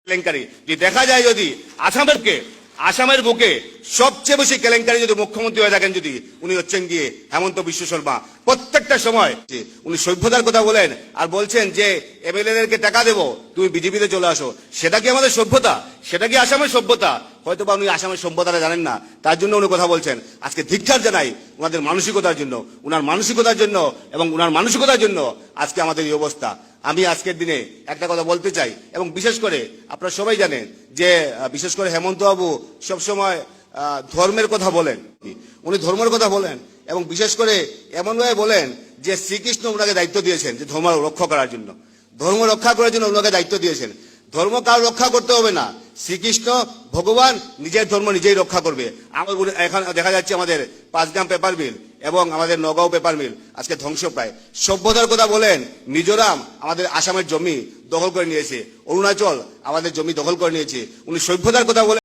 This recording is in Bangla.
কেলেঙ্কারি যে দেখা যায় যদি আসামের বুকে সবচেয়ে বেশি কেলেঙ্কারি যদি মুখ্যমন্ত্রী হয়ে থাকেন যদি উনি হচ্ছেন গিয়ে হেমন্ত বিশ্ব শর্মা। প্রত্যেকটা সময় উনি সভ্যতার কথা বলেন আর বলছেন যে এমএলএদেরকে টাকা দেবো, তুমি বিজেপিতে চলে আসো। সেটা কি আমাদের সভ্যতা? সেটা কি আসামের সভ্যতা? হয়তো বা উনি আসামের সভ্যতাটা জানেন না, তার জন্য উনি কথা বলছেন। আজকে ধিক্কার জানাই ওনাদের মানসিকতার জন্য, উনার মানসিকতার জন্য এবং উনার মানসিকতার জন্য আজকে আমাদের এই অবস্থা। আমি আজকের দিনে একটা কথা বলতে চাই, এবং বিশেষ করে আপনারা সবাই জানেন যে বিশেষ করে হেমন্ত বাবু সবসময় ধর্মের কথা বলেন, উনি ধর্মের কথা বলেন এবং বিশেষ করে এমনভাবে বলেন যে শ্রীকৃষ্ণ ওনাকে দায়িত্ব দিয়েছেন যে ধর্ম রক্ষা করার জন্য, ধর্ম রক্ষা করার জন্য ওনাকে দায়িত্ব দিয়েছেন। ধর্ম কারো রক্ষা করতে হবে না, শ্রীকৃষ্ণ ভগবান নিজের ধর্ম নিজেই রক্ষা করবে। এখন দেখা যাচ্ছে আমাদের পাঁচগ্রাম পেপার মিল এবং আমাদের নগাঁও পেপার মিল আজকে ধ্বংস প্রায়। সভ্যতার কথা বলেন, মিজোরাম আমাদের আসামের জমি দখল করে নিয়েছে, অরুণাচল আমাদের জমি দখল করে নিয়েছে। উনি সভ্যতার কথা বলেন।